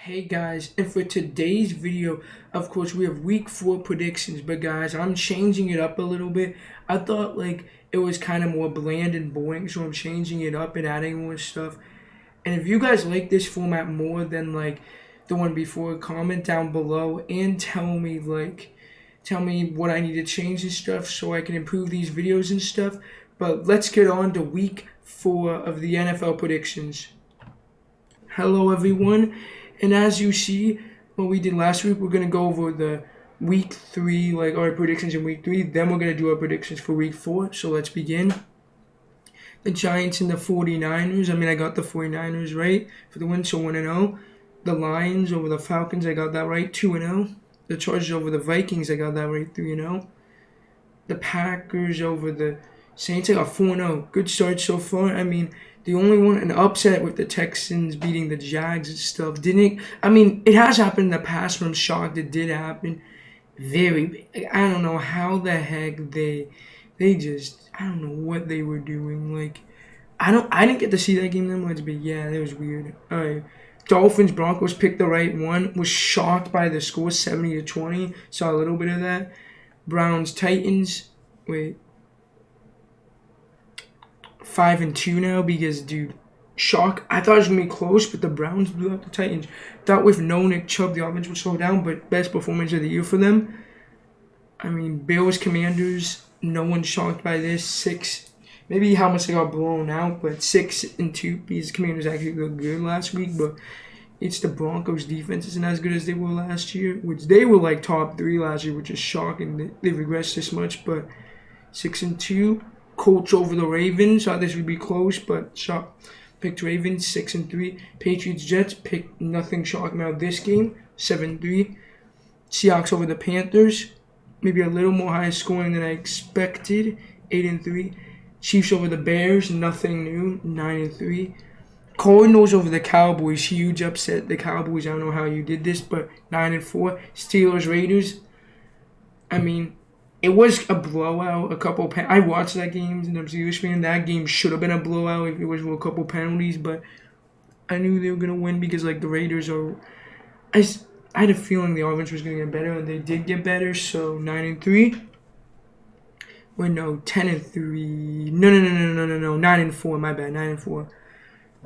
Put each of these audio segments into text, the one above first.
Hey guys, and for today's video, of course, we have week 4 predictions, but guys, I'm changing it up a little bit. I thought it was kind of more bland and boring, so I'm changing it up and adding more stuff. And if you guys like this format more than the one before, comment down below and tell me what I need to change and stuff so I can improve these videos and stuff. But let's get on to week 4 of the NFL predictions. Hello everyone, and as you see what we did last week, we're going to go over the week 3, our predictions in week 3, then we're going to do our predictions for week 4, so let's begin. The Giants and the 49ers, I got the 49ers right for the win, so 1-0. The Lions over the Falcons, I got that right, 2-0. The Chargers over the Vikings, I got that right, 3-0. The Packers over the Saints, I got 4-0. Good start so far. The only one, an upset with the Texans beating the Jags and stuff, didn't it? It has happened in the past, but I'm shocked it did happen. Very big. I don't know how the heck they just, I don't know what they were doing. I didn't get to see that game that much, but yeah, that was weird. Alright. Dolphins, Broncos picked the right one. Was shocked by the score, 70-20. Saw a little bit of that. Browns, Titans. Wait. 5-2 now because, dude, shock. I thought it was going to be close, but the Browns blew out the Titans. Thought with no Nick Chubb, the offense would slow down, but best performance of the year for them. Bills, Commanders, no one's shocked by this. 6, maybe how much they got blown out, but 6-2 because Commanders actually looked good last week, but it's the Broncos' defense isn't as good as they were last year, which they were top 3 last year, which is shocking. They regressed this much, but 6-2. Colts over the Ravens. Thought this would be close, but picked Ravens 6-3. Patriots Jets picked nothing shocking about this game 7-3. Seahawks over the Panthers, maybe a little more high scoring than I expected 8-3. Chiefs over the Bears, nothing new 9-3. Cardinals over the Cowboys, huge upset. The Cowboys, I don't know how you did this, but 9-4. Steelers Raiders. It was a blowout, I watched that game, and I'm a Steelers fan. That game should have been a blowout if it was with a couple penalties, but I knew they were going to win because, the Raiders are... I had a feeling the offense was going to get better, and they did get better, so 9-3. Wait, no, 10-3. No, 9-4, my bad, 9-4.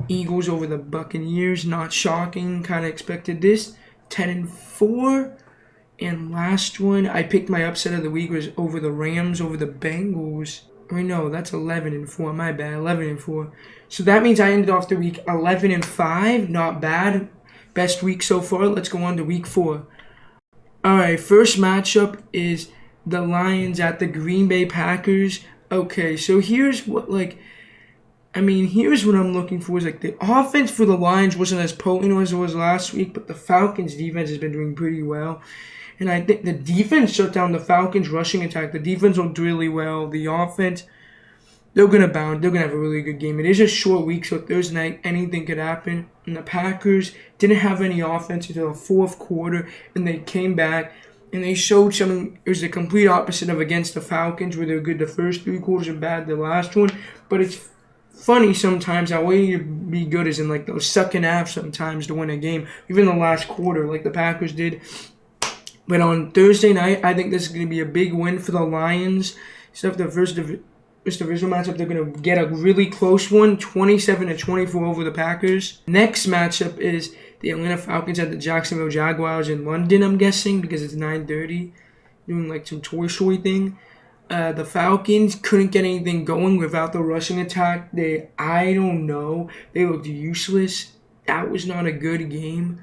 Eagles over the Buccaneers, not shocking, kind of expected this. 10-4. And last one, I picked my upset of the week was over the Rams, over the Bengals. No, that's 11-4. My bad, 11-4. So that means I ended off the week 11-5. Not bad. Best week so far. Let's go on to week 4. All right, first matchup is the Lions at the Green Bay Packers. Okay, so here's what here's what I'm looking for is the offense for the Lions wasn't as potent as it was last week, but the Falcons defense has been doing pretty well. And I think the defense shut down the Falcons' rushing attack. The defense looked really well. The offense, they're going to bound. They're going to have a really good game. It is a short week, so Thursday night, anything could happen. And the Packers didn't have any offense until the fourth quarter, and they came back, and they showed something. It was the complete opposite of against the Falcons, where they were good the first 3 quarters and bad the last one. But it's funny sometimes how way you be good is in those second half sometimes to win a game. Even the last quarter, like the Packers did. But on Thursday night, I think this is going to be a big win for the Lions. So if the first divisional matchup, they're going to get a really close one, 27-24 over the Packers. Next matchup is the Atlanta Falcons at the Jacksonville Jaguars in London, I'm guessing, because it's 9:30, doing some Toy Story thing. The Falcons couldn't get anything going without the rushing attack. I don't know. They looked useless. That was not a good game.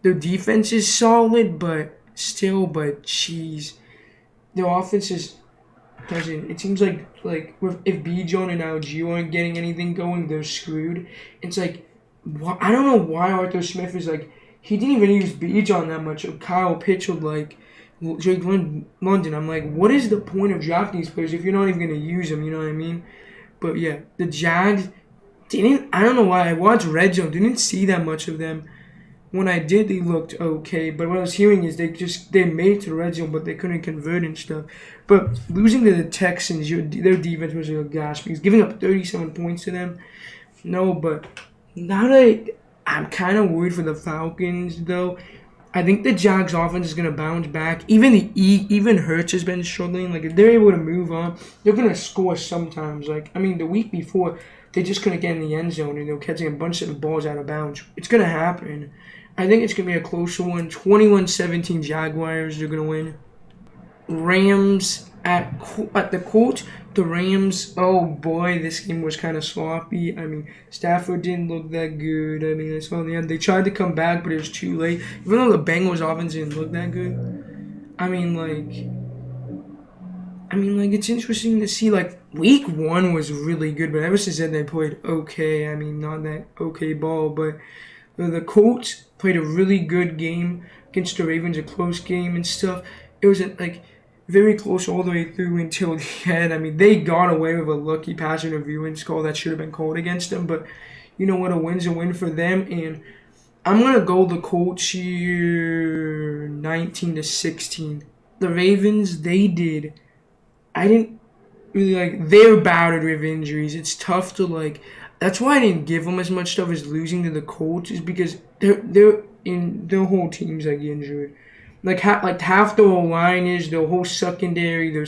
Their defense is solid, but jeez. Their offense is doesn't. It seems like if Bijan and Algier aren't getting anything going, they're screwed. It's I don't know why Arthur Smith is he didn't even use Bijan that much. Or Kyle Pitts or Jake London. I'm what is the point of drafting these players if you're not even going to use them, you know what I mean? But yeah, the Jags I don't know why, I watched Red Zone, didn't see that much of them. When I did, they looked okay, but what I was hearing is they made it to the Red Zone, but they couldn't convert and stuff. But losing to the Texans, their defense was a gosh, because giving up 37 points to them, no, but now that I'm kind of worried for the Falcons, though. I think the Jags offense is gonna bounce back. Even Hurts has been struggling. Like if they're able to move on, they're gonna score sometimes. Like I mean, the week before they just couldn't get in the end zone and they were catching a bunch of balls out of bounds. It's gonna happen. I think it's gonna be a closer one. 21-17 Jaguars. They're gonna win. Rams at the Colts. The Rams. Oh boy, this game was kind of sloppy. I mean, Stafford didn't look that good. I mean, I saw the end. They tried to come back, but it was too late. Even though the Bengals offense didn't look that good. It's interesting to see. Like week one was really good, but ever since then they played okay. I mean, not that okay ball, but the Colts played a really good game against the Ravens, a close game and stuff. It was like very close all the way through until the end. I mean, they got away with a lucky pass interference call that should have been called against them, but you know what? A win's a win for them, and I'm gonna go the Colts here, 19-16. The Ravens, they did. I didn't really they're battered with injuries. It's tough to That's why I didn't give them as much stuff as losing to the Colts, is because they're in their whole team's injured. Half the whole line is their whole secondary. Their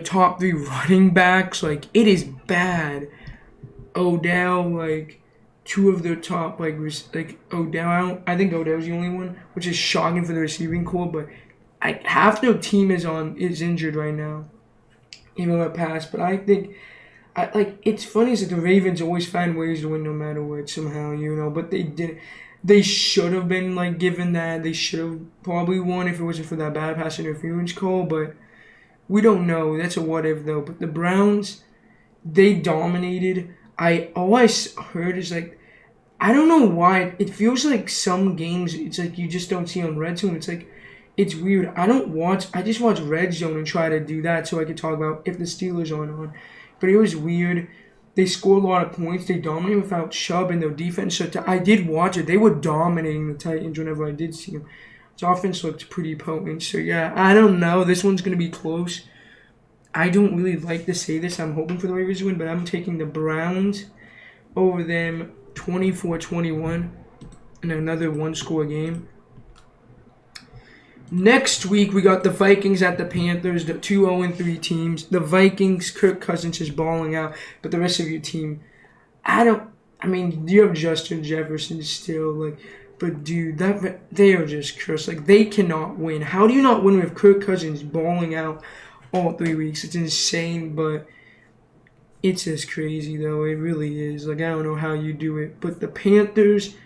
top three running backs. It is bad. Odell, two of their top Odell. I think Odell's the only one, which is shocking for the receiving core. But half their team is injured right now. Even though it passed, but I think it's funny is that the Ravens always find ways to win no matter what somehow, but they didn't. They should have been given that. They should have probably won if it wasn't for that bad pass interference call, but we don't know. That's a what if though. But the Browns, they dominated. All I heard is I don't know why. It feels like some games it's you just don't see on Red Zone. It's weird. I just watch Red Zone and try to do that so I could talk about if the Steelers aren't on. But it was weird. They scored a lot of points. They dominated without Chubb, and their defense. I did watch it. They were dominating the Titans whenever I did see them. Their offense looked pretty potent. So, yeah, I don't know. This one's going to be close. I don't really like to say this. I'm hoping for the Ravens to win, but I'm taking the Browns over them 24-21 in another one-score game. Next week, we got the Vikings at the Panthers, the 2-0-3 teams. The Vikings, Kirk Cousins is balling out, but the rest of your team, you have Justin Jefferson still, but dude, they are just cursed. They cannot win. How do you not win with Kirk Cousins balling out all 3 weeks? It's insane, but it's just crazy, though. It really is. I don't know how you do it. But the Panthers,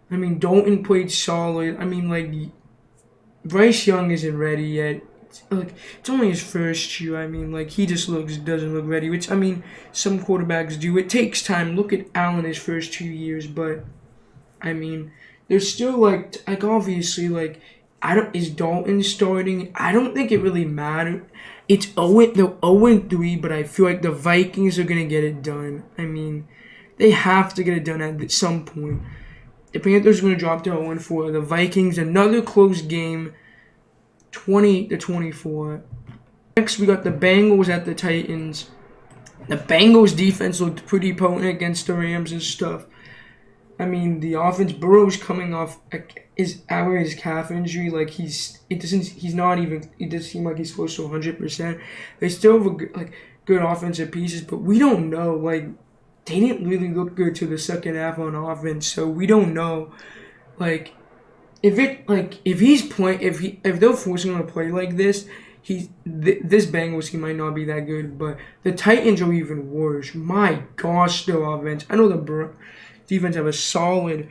Dalton played solid. Bryce Young isn't ready yet. It's only his first year. He just doesn't look ready, which, some quarterbacks do. It takes time. Look at Allen his first 2 years, but, there's still, obviously, is Dalton starting? I don't think it really matters. They're 0-3, but I feel like the Vikings are going to get it done. They have to get it done at some point. The Panthers are going to drop to 0-4. The Vikings, another close game, 20-24. Next, we got the Bengals at the Titans. The Bengals defense looked pretty potent against the Rams and stuff. The offense, Burrow's coming off his calf injury. It doesn't seem like he's close to 100%. They still have good offensive pieces, but we don't know. They didn't really look good to the second half on offense, so we don't know, if they're forcing him to play like this, this Bengals team might not be that good, but the Titans are even worse. My gosh, their offense. I know the defense have a solid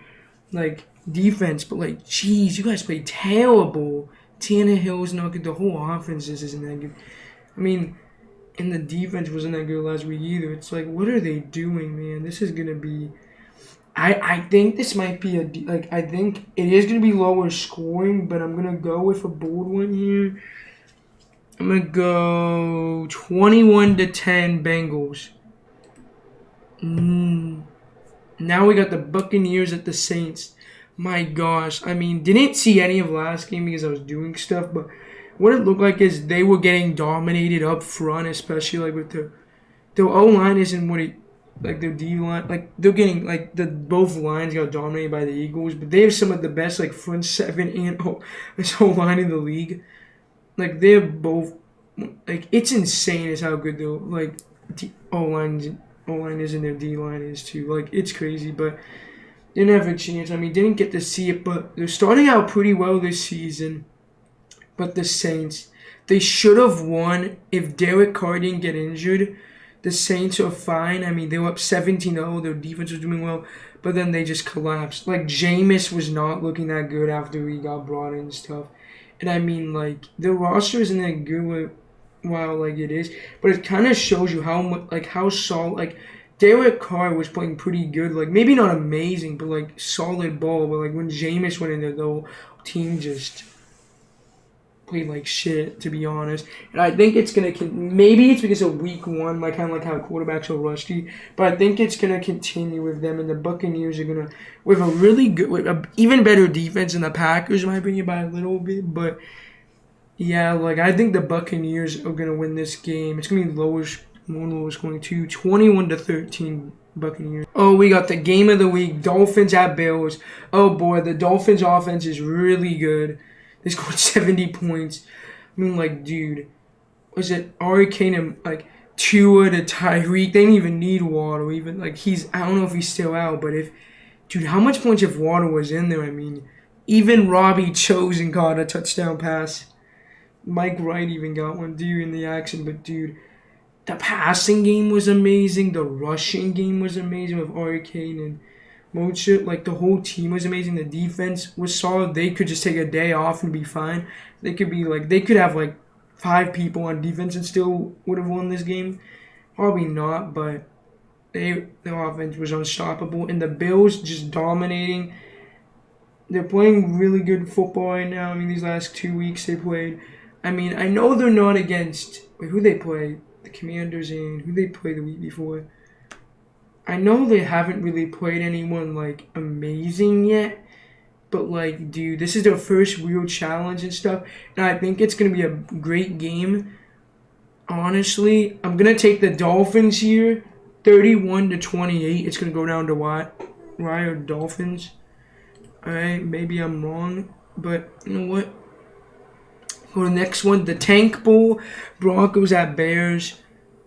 defense, but jeez, you guys play terrible. Tannehill's not good. The whole offense just isn't that good. And the defense wasn't that good last week either. It's what are they doing, man? This is going to be... I think this might be I think it is going to be lower scoring, but I'm going to go with a bold one here. I'm going to go 21-10 Bengals. Now we got the Buccaneers at the Saints. My gosh. Didn't see any of last game because I was doing stuff, but... what it looked like is they were getting dominated up front, especially with their O-line isn't what it like their D line, like they're getting like the both lines got dominated by the Eagles, but they have some of the best like front seven and this whole line in the league. Like they're both like it's insane as how good their like O line is and their D line is too. Like it's crazy, but they didn't have a chance. I mean, didn't get to see it, but they're starting out pretty well this season. But the Saints, they should have won if Derek Carr didn't get injured. The Saints are fine. I mean, they were up 17-0. Their defense was doing well, but then they just collapsed. Like, Jameis was not looking that good after he got brought in and stuff. And I mean, like, the roster isn't that good while, like, it is. But it kind of shows you how much, like, how solid, like, Derek Carr was playing pretty good. Like, maybe not amazing, but, like, solid ball. But, like, when Jameis went in there, the whole team just played like shit, to be honest. And I think it's going to, maybe it's because of week one, like kind of like how quarterbacks are rusty, but I think it's going to continue with them, and the Buccaneers are going to, with a really good, with a even better defense than the Packers, in my opinion, by a little bit, but yeah, like I think the Buccaneers are going to win this game. It's going to be more low scoring too, 21-13 Buccaneers. Oh, we got the game of the week, Dolphins at Bills. Oh boy, the Dolphins offense is really good. They scored 70 points. I mean, like, dude, was it Hurricane and, like, Tua to Tyreek? They didn't even need Waddle. Even, like, I don't know if he's still out, but dude, how much points if Waddle was in there? I mean, even Robbie Chosen got a touchdown pass. Mike Wright even got one, dude, in the action. But, dude, the passing game was amazing. The rushing game was amazing with Hurricane and Mocha. Like, the whole team was amazing. The defense was solid. They could just take a day off and be fine. They could have like 5 people on defense and still would have won this game. Probably not, but the offense was unstoppable. And the Bills just dominating. They're playing really good football right now. I mean, these last 2 weeks they played. I mean, I know they're not against, who they play? The Commanders, and who they play the week before? I know they haven't really played anyone, like, amazing yet. But, like, dude, this is their first real challenge and stuff. And I think it's going to be a great game. Honestly, I'm going to take the Dolphins here. 31-28. It's going to go down to Wire Dolphins. Alright, maybe I'm wrong. But, you know what? For the next one, the Tank Bowl. Broncos at Bears.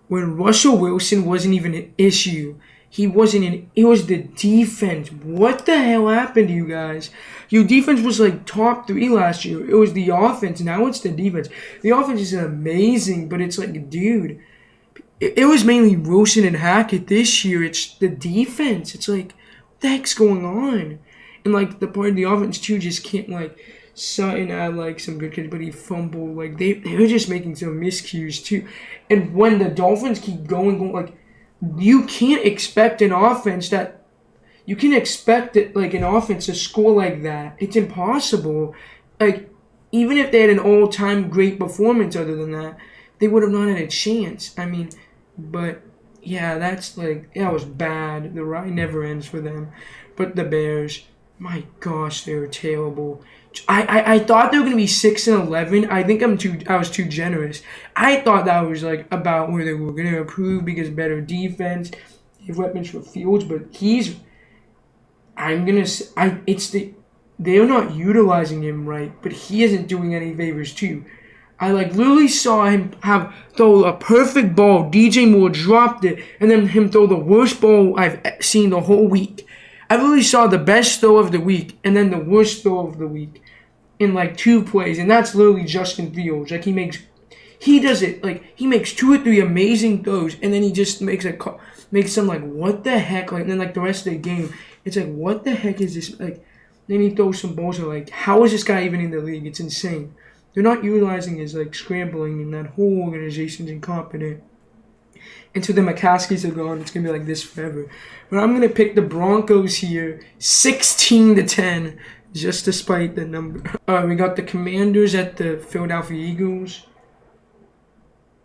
When Russell Wilson wasn't even an issue. It was the defense. What the hell happened to you guys? Your defense was like top 3 last year. It was the offense. Now it's the defense. The offense is amazing, but it's like, dude, it was mainly Wilson and Hackett this year. It's the defense. It's like, what the heck's going on? And like the part of the offense too just can't, like, Sutton had like some good kids, but he fumbled. Like they were just making some miscues too. And when the Dolphins keep going, like, you can't expect an offense to score like that. It's impossible. Like, even if they had an all-time great performance other than that, they would have not had a chance. I mean, but yeah, that was bad. The ride never ends for them. But the Bears, my gosh, they were terrible. I thought they were gonna be 6-11. I think I was too generous. I thought that was like about where they were gonna improve because better defense, they have weapons for Fields, but they're not utilizing him right, but he isn't doing any favors too. I literally saw him throw a perfect ball. DJ Moore dropped it, and then him throw the worst ball I've seen the whole week. I literally saw the best throw of the week, and then the worst throw of the week in like 2 plays, and that's literally Justin Fields. Like he makes 2 or 3 amazing throws, and then he just makes some like, what the heck? Like, and then like the rest of the game, it's like, what the heck is this? Like, then he throws some balls, and like, how is this guy even in the league? It's insane. They're not utilizing his like scrambling, and that whole organization's incompetent. Until the McCaskies are gone, it's gonna be like this forever. But I'm gonna pick the Broncos here, 16-10. Just despite the number. We got the Commanders at the Philadelphia Eagles.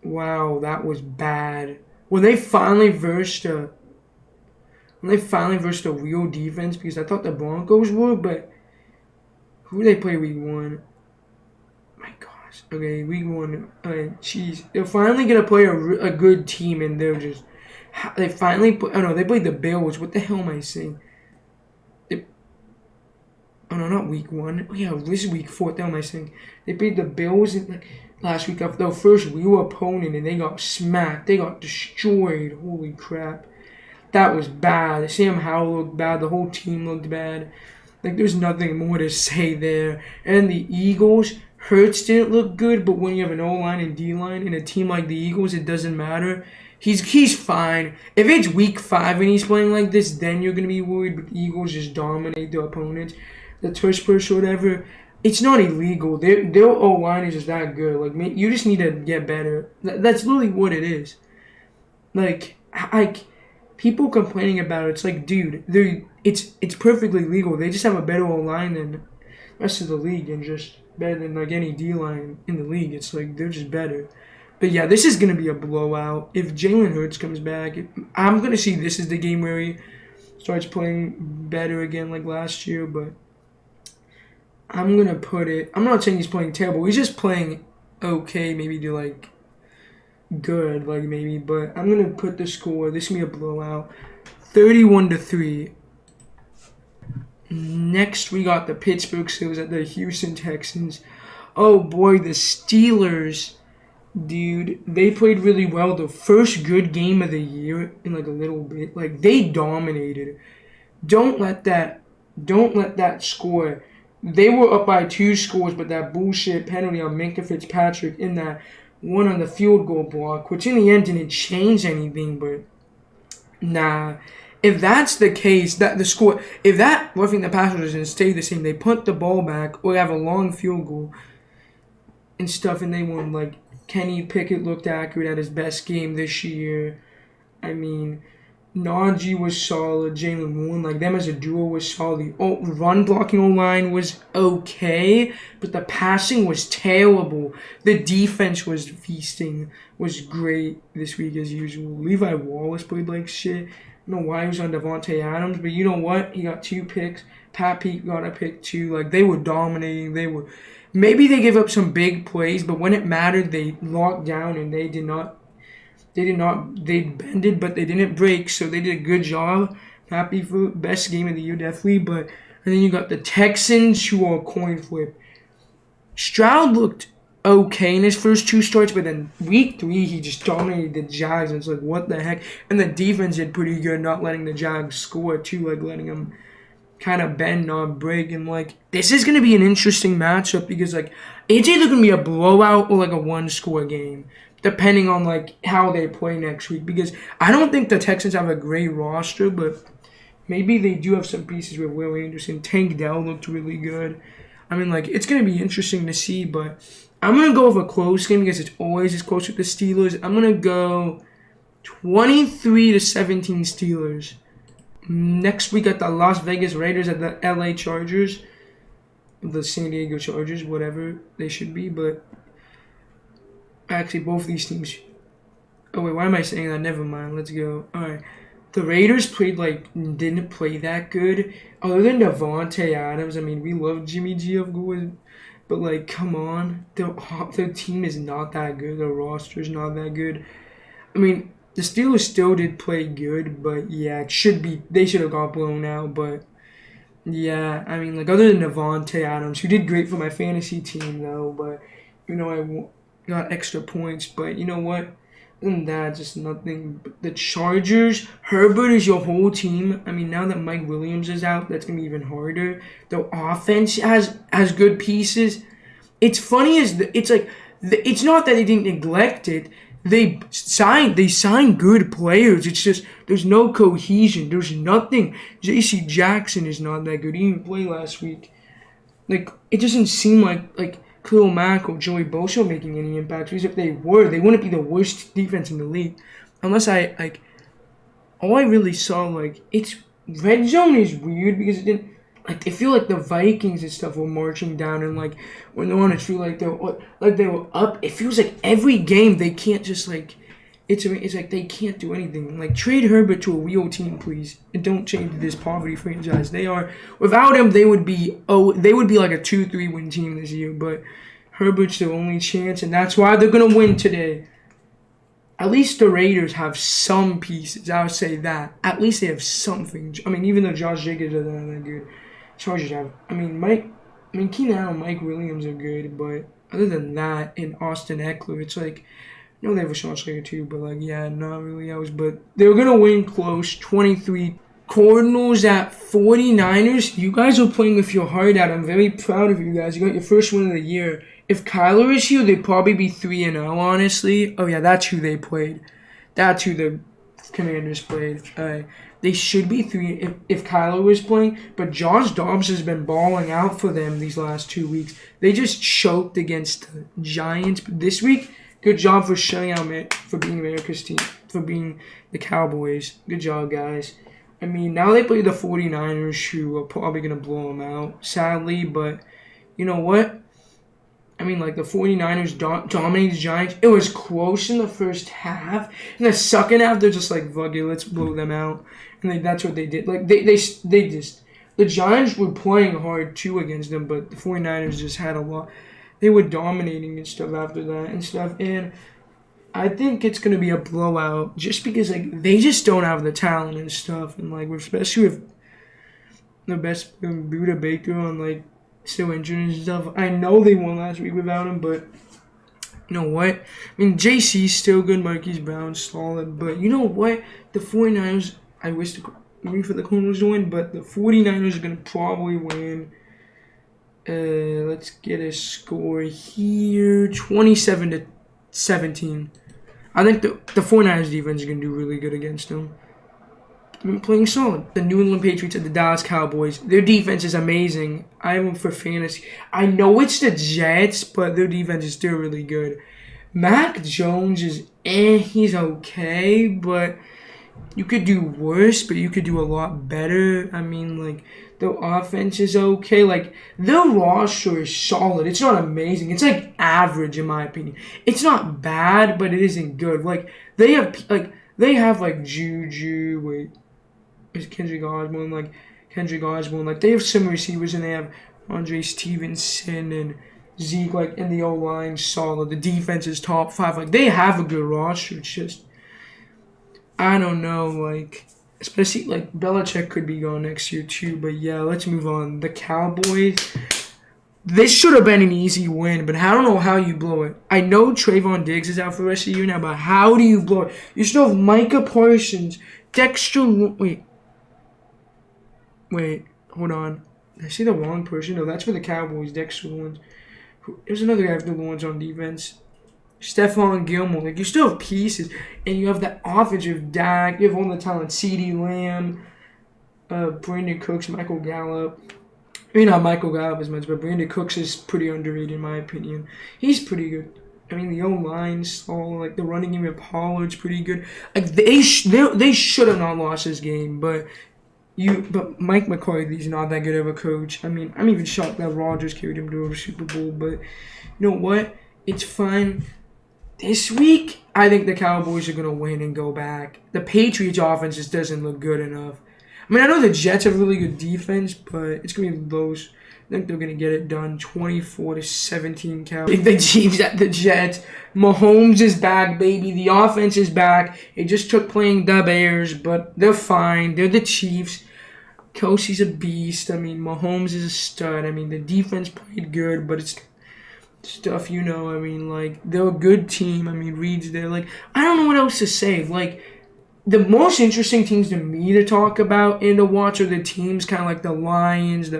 Wow, that was bad. When they finally versed a real defense, because I thought the Broncos were, but who did they play week 1? My gosh. Okay, week 1. Jeez. They're finally gonna play a good team, and They finally put. Oh no, they played the Bills. What the hell am I saying? Oh no, not week 1. Oh yeah, this is week 4. What the hell am I saying? They played the Bills last week of their first real opponent, and they got smacked. They got destroyed. Holy crap. That was bad. Sam Howell looked bad. The whole team looked bad. Like, there's nothing more to say there. And the Eagles, Hurts didn't look good, but when you have an O-line and D-line in a team like the Eagles, it doesn't matter. He's fine. If it's week 5 and he's playing like this, then you're going to be worried, but the Eagles just dominate their opponents. The tush push or whatever, it's not illegal. Their O-line is just that good. Like, you just need to get better. That's literally what it is. Like, people complaining about it, it's like, dude, it's perfectly legal. They just have a better O-line than the rest of the league and just better than, like, any D-line in the league. It's like, they're just better. But, yeah, this is going to be a blowout. If Jalen Hurts comes back, I'm going to see this is the game where he starts playing better again like last year, but I'm going to put it... I'm not saying he's playing terrible. He's just playing okay, maybe to, like, good, like, maybe. But I'm going to put the score. This is going to be a blowout. 31-3. Next, we got the Pittsburgh Steelers at the Houston Texans. Oh, boy, the Steelers, dude, they played really well. The first good game of the year in, like, a little bit. Like, they dominated. Don't let that score... They were up by 2 scores, but that bullshit penalty on Minkah Fitzpatrick in that one on the field goal block, which in the end didn't change anything, but nah. If that's the case, that the score, if that roughing the passer doesn't stay the same, they punt the ball back or have a long field goal and stuff, and they won. Like, Kenny Pickett looked accurate at his best game this year. I mean, Najee was solid. Jalen Warren, like, them as a duo was solid. The run blocking O-line was okay, but the passing was terrible. The defense was feasting, was great this week as usual. Levi Wallace played like shit. I don't know why he was on Devontae Adams, but you know what? He got 2 picks. Pat Pete got a pick too. Like, they were dominating. Maybe they gave up some big plays, but when it mattered, they locked down and they bended, but they didn't break, so they did a good job. Happy for best game of the year, definitely. But and then you got the Texans, who are a coin flip. Stroud looked okay in his first 2 starts, but then week 3, he just dominated the Jags, and it's like, what the heck? And the defense did pretty good, not letting the Jags score, too, like, letting them kind of bend, not break. And, like, this is going to be an interesting matchup because, like, it's either going to be a blowout or, like, a 1-score game, depending on, like, how they play next week. Because I don't think the Texans have a great roster, but maybe they do have some pieces with Will Anderson. Tank Dell looked really good. I mean, like, it's going to be interesting to see, but I'm going to go with a close game because it's always as close with the Steelers. I'm going to go 23-17 Steelers. Next, we got the Las Vegas Raiders at the LA Chargers. The San Diego Chargers, whatever they should be, but actually, both these teams... Oh, wait, why am I saying that? Never mind. Let's go. All right. The Raiders didn't play that good. Other than Devontae Adams, I mean, we love Jimmy G, of course, but, like, come on. Their team is not that good. Their roster is not that good. I mean, the Steelers still did play good, but, yeah, they should have got blown out, but, yeah, I mean, like, other than Devontae Adams, who did great for my fantasy team, though, but, you know, I got extra points, but you know what? Other than that, just nothing. But the Chargers, Herbert is your whole team. I mean, now that Mike Williams is out, that's going to be even harder. The offense has good pieces. It's funny it's not that they didn't neglect it. They signed good players. It's just there's no cohesion. There's nothing. J.C. Jackson is not that good. He didn't play last week. Like, it doesn't seem like Khalil Mack or Joey Bosa making any impact. Because if they were, they wouldn't be the worst defense in the league. Unless all I really saw, it's red zone is weird because it didn't, I feel like the Vikings and stuff were marching down and, when they're on a tree, they were up. It feels like every game they can't just, it's like they can't do anything. Trade Herbert to a real team, please. And don't change this poverty franchise. Without him, they would be like a 2-3 win team this year. But Herbert's their only chance, and that's why they're going to win today. at least the Raiders have some pieces. I would say that. At least they have something. I mean, even though Josh Jacobs isn't that good, Chargers have. Keenan Allen and Mike Williams are good, but other than that, and Austin Eckler, it's like, they have a shot striker too, but like, yeah, not really else. But they're gonna win close, 23. Cardinals at 49ers. You guys are playing with your heart out. I'm very proud of you guys. You got your first win of the year. If Kyler is here, they'd probably be 3-0, honestly. Oh, yeah, that's who they played. That's who the Commanders played. They should be 3 if Kyler was playing. But Josh Dobbs has been balling out for them these last 2 weeks. They just choked against the Giants. But this week, good job for shutting out, for being America's team, for being the Cowboys. Good job, guys. I mean, now they play the 49ers, who are probably going to blow them out, sadly. But you know what? I mean, like, the 49ers dominated the Giants. It was close in the first half. In the second half, they're just like, fuck it, let's blow them out. And that's what they did. Like, they just... The Giants were playing hard, too, against them, but the 49ers just had a lot. They were dominating and stuff after that and stuff. And I think it's going to be a blowout just because, like, they just don't have the talent and stuff. And, like, especially with the best Buda Baker on, like, still injured and stuff. I know they won last week without him, but you know what? I mean, JC's still good. Marquise Brown's solid. But you know what? The 49ers, I wish for the Cardinals to win, but the 49ers are going to probably win. Let's get a score here. 27-17. I think the 49ers defense is going to do really good against them. They've been playing solid. The New England Patriots and the Dallas Cowboys. Their defense is amazing. I am for fantasy. I know it's the Jets, but their defense is still really good. Mac Jones is he's okay, but you could do worse, but you could do a lot better. I mean, like, the offense is okay. Like, their roster is solid. It's not amazing. It's, like, average, in my opinion. It's not bad, but it isn't good. Like, they have Juju, is Kendrick Osborne. Like, they have some receivers, and they have Andre Stevenson and Zeke, like, in the O-line, solid. The defense is top 5. Like, they have a good roster. It's just, I don't know, like, especially, like, Belichick could be gone next year, too. But, yeah, let's move on. The Cowboys, this should have been an easy win, but I don't know how you blow it. I know Trayvon Diggs is out for the rest of the year now, but how do you blow it? You still have Micah Parsons, Dexter, Wait, hold on. Did I see the wrong person? No, that's for the Cowboys, Dexter Lawrence. There's another guy for the Lawrence on defense. Stephon Gilmore. Like, you still have pieces, and you have that offensive Dak. You have all the talent. CeeDee Lamb, Brandon Cooks, Michael Gallup. Maybe not Michael Gallup as much, but Brandon Cooks is pretty underrated in my opinion. He's pretty good. I mean, the O-line's all, like, the running game of Pollard's pretty good. Like, they should have not lost this game, but Mike McCarthy's not that good of a coach. I mean, I'm even shocked that Rodgers carried him to a Super Bowl, but you know what? It's fine. This week, I think the Cowboys are going to win and go back. The Patriots offense just doesn't look good enough. I mean, I know the Jets have really good defense, but it's going to be close. I think they're going to get it done 24-17 Cowboys. The Chiefs at the Jets. Mahomes is back, baby. The offense is back. It just took playing the Bears, but they're fine. They're the Chiefs. Kelsey's a beast. I mean, Mahomes is a stud. I mean, the defense played good, but it's stuff, you know. I mean, like, they're a good team. I mean, Reed's there. Like, I don't know what else to say. Like, the most interesting teams to me to talk about and to watch are the teams kind of like the Lions,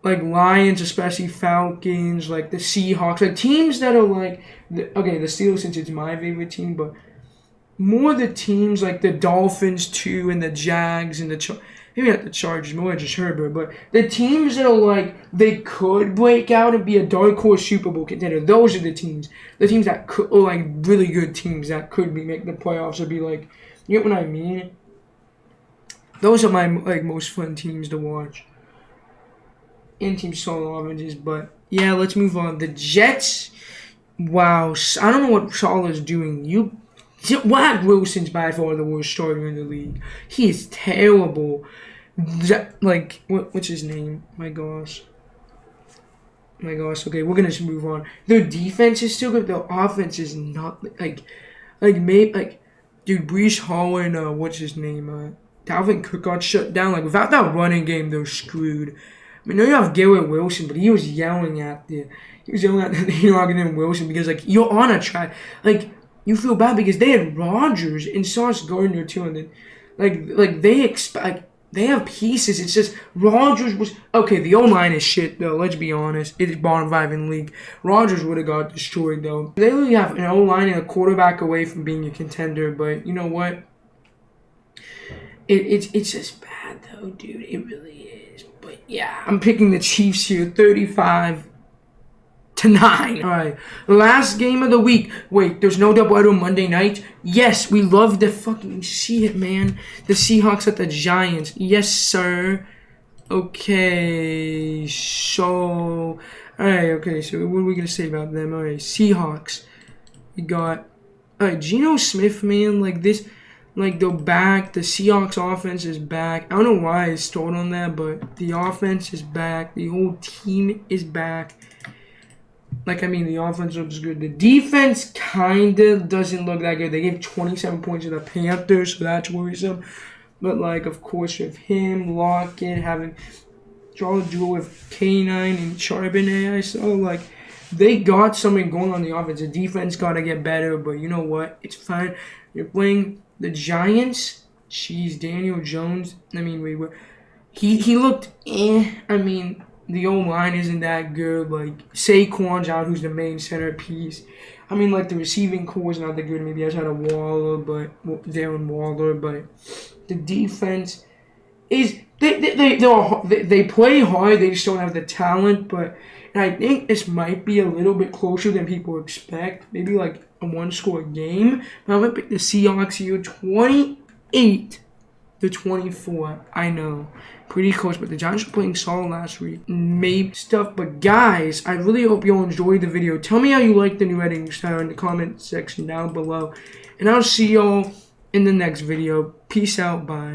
Lions, especially Falcons, like the Seahawks, like teams that are like, the Steelers, since it's my favorite team, but more the teams like the Dolphins too, and the Jags, and maybe not the Chargers, more just Herbert, but the teams that are like, they could break out and be a dark horse Super Bowl contender. Those are the teams that could, or like really good teams that could make the playoffs or be like, you know what I mean? Those are my like most fun teams to watch. And team solo offenses, but yeah, let's move on. The Jets, wow, I don't know what Salah's doing. Zach Wilson's by far the worst starter in the league. He is terrible. Like, what's his name? My gosh. Okay, we're gonna just move on. Their defense is still good. Their offense is not like. Dude, Brees Hall and what's his name? Dalvin Cook got shut down. Like, without that running game, they're screwed. I mean, I know you have Garrett Wilson, but he was yelling at the and Wilson because, like, you're on a track. Like, you feel bad because they had Rodgers and Sauce Gardner too, and then, they have pieces. It's just Rodgers was okay. The O-line is shit though. Let's be honest. It's bottom 5 in the league. Rodgers would have got destroyed though. They really have an O-line and a quarterback away from being a contender. But you know what? It's just bad though, dude. It really is. But yeah, I'm picking the Chiefs here, 35-9. All right, last game of the week. Wait, there's no doubleheader Monday night. Yes, we love to fucking see it, man. The Seahawks at the Giants. Yes, sir. Okay, so all right. Okay, so what are we gonna say about them? All right, Seahawks. We got all right. Geno Smith, man. Like this. Like, they're back. The Seahawks offense is back. I don't know why I stalled on that, but the offense is back. The whole team is back. Like, I mean, the offense looks good. The defense kind of doesn't look that good. They gave 27 points to the Panthers, so that's worrisome. But, like, of course, with him, Lockett, having draw duel with K9 and Charbonnet, so, like, they got something going on the offense. The defense got to get better, but you know what? It's fine. You're playing the Giants. Jeez, Daniel Jones. I mean, he looked I mean, the O-line isn't that good. Like, Saquon's out, who's the main centerpiece. I mean, like, the receiving core is not that good. Maybe outside of Darren Waller, but the defense is they play hard. They just don't have the talent. But and I think this might be a little bit closer than people expect. Maybe like a 1-score game. But I'm gonna pick the Seahawks here, 28-24. I know, pretty close. But the Giants were playing solid last week. Maybe stuff. But guys, I really hope you all enjoyed the video. Tell me how you like the new editing style in the comment section down below. And I'll see y'all in the next video. Peace out. Bye.